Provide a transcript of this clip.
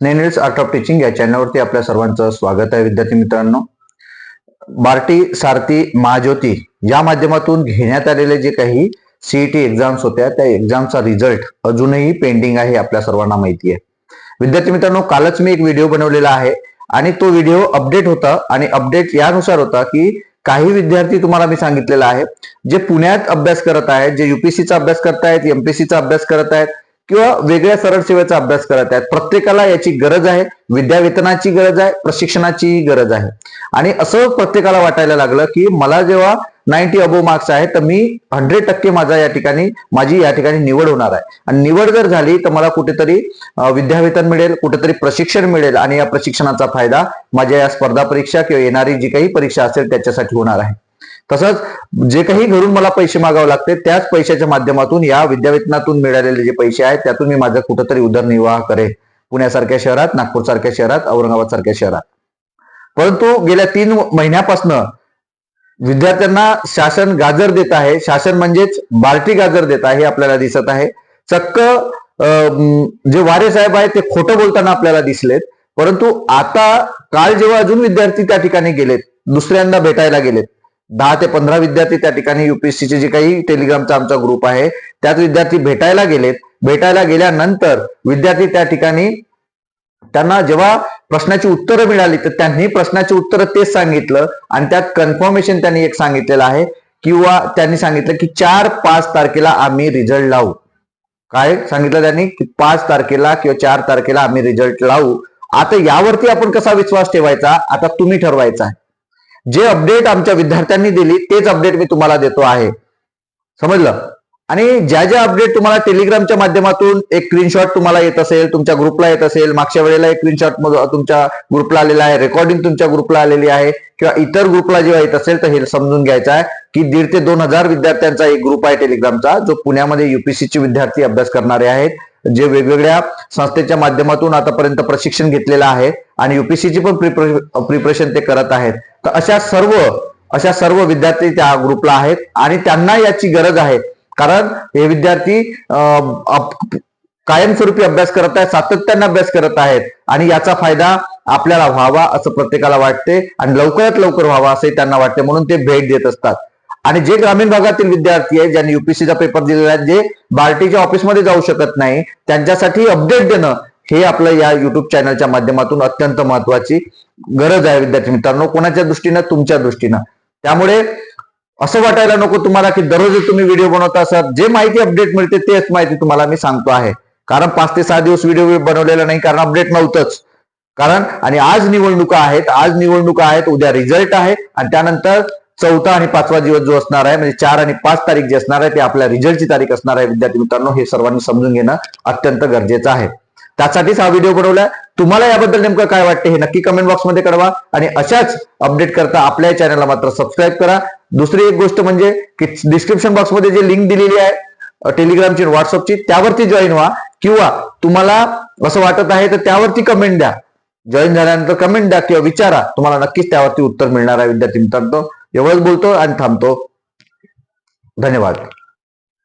स्नेनिल्स art of teaching या चॅनलवरती आपल्या सर्वांचं स्वागत आहे. विद्यार्थी मित्रांनो, बार्टी सारथी महाज्योती या माध्यमातून घेण्यात आलेले जे काही सीईटी एक्झाम्स होत्या त्या एक्झामचा रिझल्ट अजूनही पेंडिंग आहे, आपल्या सर्वांना माहिती आहे. विद्यार्थी मित्रांनो, कालच मी एक व्हिडिओ बनवलेला आहे आणि तो व्हिडिओ अपडेट होता आणि अपडेट यानुसार होता की काही विद्यार्थी तुम्हाला मी सांगितलेला आहे जे पुण्यात अभ्यास करत आहेत, जे युपीएससीचा अभ्यास करतायत, एमपीएससीचा अभ्यास करत आहेत किंवा वेगळ्या सरळ सेवेचा अभ्यास करत आहेत, प्रत्येकाला याची गरज आहे. विद्यावेतनाची गरज आहे, प्रशिक्षणाची गरज आहे. आणि असं प्रत्येकाला वाटायला लागलं की मला जेव्हा 90 अबोव मार्क्स आहे तर मी 100% माझी या ठिकाणी निवड होणार आहे. आणि निवड जर झाली तर मला कुठेतरी विद्यावेतन मिळेल, कुठेतरी प्रशिक्षण मिळेल आणि या प्रशिक्षणाचा फायदा माझ्या या स्पर्धा परीक्षा किंवा येणारी जी काही परीक्षा असेल त्याच्यासाठी होणार आहे. तसंच जे काही घरून मला पैसे मागावे लागते त्याच पैशाच्या माध्यमातून या विद्यावेतनातून मिळालेले जे पैसे आहेत त्यातून मी माझा कुठेतरी उदरनिर्वाह करेल, पुण्यासारख्या शहरात, नागपूर सारख्या शहरात, औरंगाबाद सारख्या शहरात. परंतु गेल्या 3 महिन्यापासून विद्यार्थ्यांना शासन गाजर देत आहे. शासन म्हणजेच बार्टी गाजर देत आहे, आपल्याला दिसत आहे. चक्क जे वारे साहेब आहेत ते खोटं बोलताना आपल्याला दिसलेत. परंतु आता काल जेव्हा अजून विद्यार्थी त्या ठिकाणी गेलेत, दुसऱ्यांदा भेटायला गेलेत, 10 ते 15 विद्यार्थी त्या ठिकाणी युपीएससीचे जे काही टेलिग्रामचा आमचा ग्रुप आहे त्यात विद्यार्थी भेटायला गेलेत. भेटायला गेल्यानंतर विद्यार्थी त्या ठिकाणी त्यांना जेव्हा प्रश्नाची उत्तरं मिळाली तर त्यांनी प्रश्नाची उत्तरं तेच सांगितलं आणि त्यात कन्फर्मेशन त्यांनी एक सांगितलेलं आहे किंवा त्यांनी सांगितलं की 4-5 तारखेला आम्ही रिझल्ट लावू. काय सांगितलं त्यांनी की 5 तारखेला किंवा 4 तारखेला आम्ही रिझल्ट लावू. आता यावरती आपण कसा विश्वास ठेवायचा आता तुम्ही ठरवायचा आहे. जे अपडेट आमच्या विद्यार्थ्यांनी दिली तेच अपडेट मी तुम्हाला देतो आहे, समजलं. आणि ज्या ज्या अपडेट तुम्हाला टेलिग्रामच्या माध्यमातून एक स्क्रीनशॉट तुम्हाला येत असेल, तुमच्या ग्रुपला येत असेल, मागच्या वेळेला एक स्क्रीनशॉट तुमच्या ग्रुपला आलेला आहे, रेकॉर्डिंग तुमच्या ग्रुपला आलेली आहे किंवा इतर ग्रुपला जेव्हा येत असेल तर हे समजून घ्यायचं आहे की 1,500 ते 2,000 विद्यार्थ्यांचा एक ग्रुप आहे टेलिग्रामचा, जो पुण्यामध्ये युपीएससीचे विद्यार्थी अभ्यास करणारे आहेत, जे वेगवेगळ्या संस्थेच्या माध्यमातून आतापर्यंत प्रशिक्षण घेतलेलं आहे आणि युपीएससीची पण प्रिपरेशन ते करत आहेत. तर अशा सर्व विद्यार्थी त्या ग्रुपला आहेत आणि त्यांना याची गरज आहे. कारण हे विद्यार्थी कायमस्वरूपी अभ्यास करत आहेत, सातत्याने अभ्यास करत आहेत आणि याचा फायदा आपल्याला व्हावा असं प्रत्येकाला वाटते आणि लवकरात लवकर व्हावा असे त्यांना वाटते, म्हणून ते भेट देत असतात. आणि जे ग्रामीण भागातील विद्यार्थी आहेत, ज्यांनी युपीएससीचा पेपर दिलेला आहे, जे बार्टीच्या ऑफिसमध्ये जाऊ शकत नाही, त्यांच्यासाठी अपडेट देणं हे आपलं या युट्यूब चॅनलच्या माध्यमातून अत्यंत महत्वाची गरज आहे. विद्यार्थी मित्रांनो, कोणाच्या दृष्टीनं? तुमच्या दृष्टीनं. त्यामुळे असं वाटायला नको तुम्हाला की दररोज तुम्ही व्हिडिओ बनवता सर, जे माहिती अपडेट मिळते तेच माहिती तुम्हाला मी सांगतो आहे. कारण 5 ते 6 दिवस व्हिडिओ बनवलेला नाही, कारण अपडेट नव्हतंच. आणि आज निवडणुका आहेत, उद्या रिझल्ट आहे आणि त्यानंतर 4था आणि 5वा दिवस जो असणार आहे, म्हणजे 4 आणि 5 तारीख जे असणार आहे ते आपल्या रिझल्टची तारीख असणार आहे. विद्यार्थी मित्रांनो, हे सर्वांनी समजून घेणं अत्यंत गरजेचं आहे. त्यासाठीच हा व्हिडिओ बनवलाय. तुम्हाला याबद्दल नेमकं काय वाटते हे नक्की कमेंट बॉक्समध्ये कळवा आणि अशाच अपडेट करता आपल्या चॅनलला मात्र सबस्क्राईब करा. दुसरी एक गोष्ट म्हणजे की डिस्क्रिप्शन बॉक्समध्ये जे लिंक दिलेली आहे टेलिग्रामची, व्हॉट्सअपची, त्यावरती जॉईन व्हा किंवा तुम्हाला असं वाटत आहे तर त्यावरती कमेंट द्या. जॉईन झाल्यानंतर कमेंट द्या किंवा विचारा, तुम्हाला नक्कीच त्यावरती उत्तर मिळणार आहे. विद्यार्थी मित्रांनो, एवढंच बोलतो आणि थांबतो. धन्यवाद.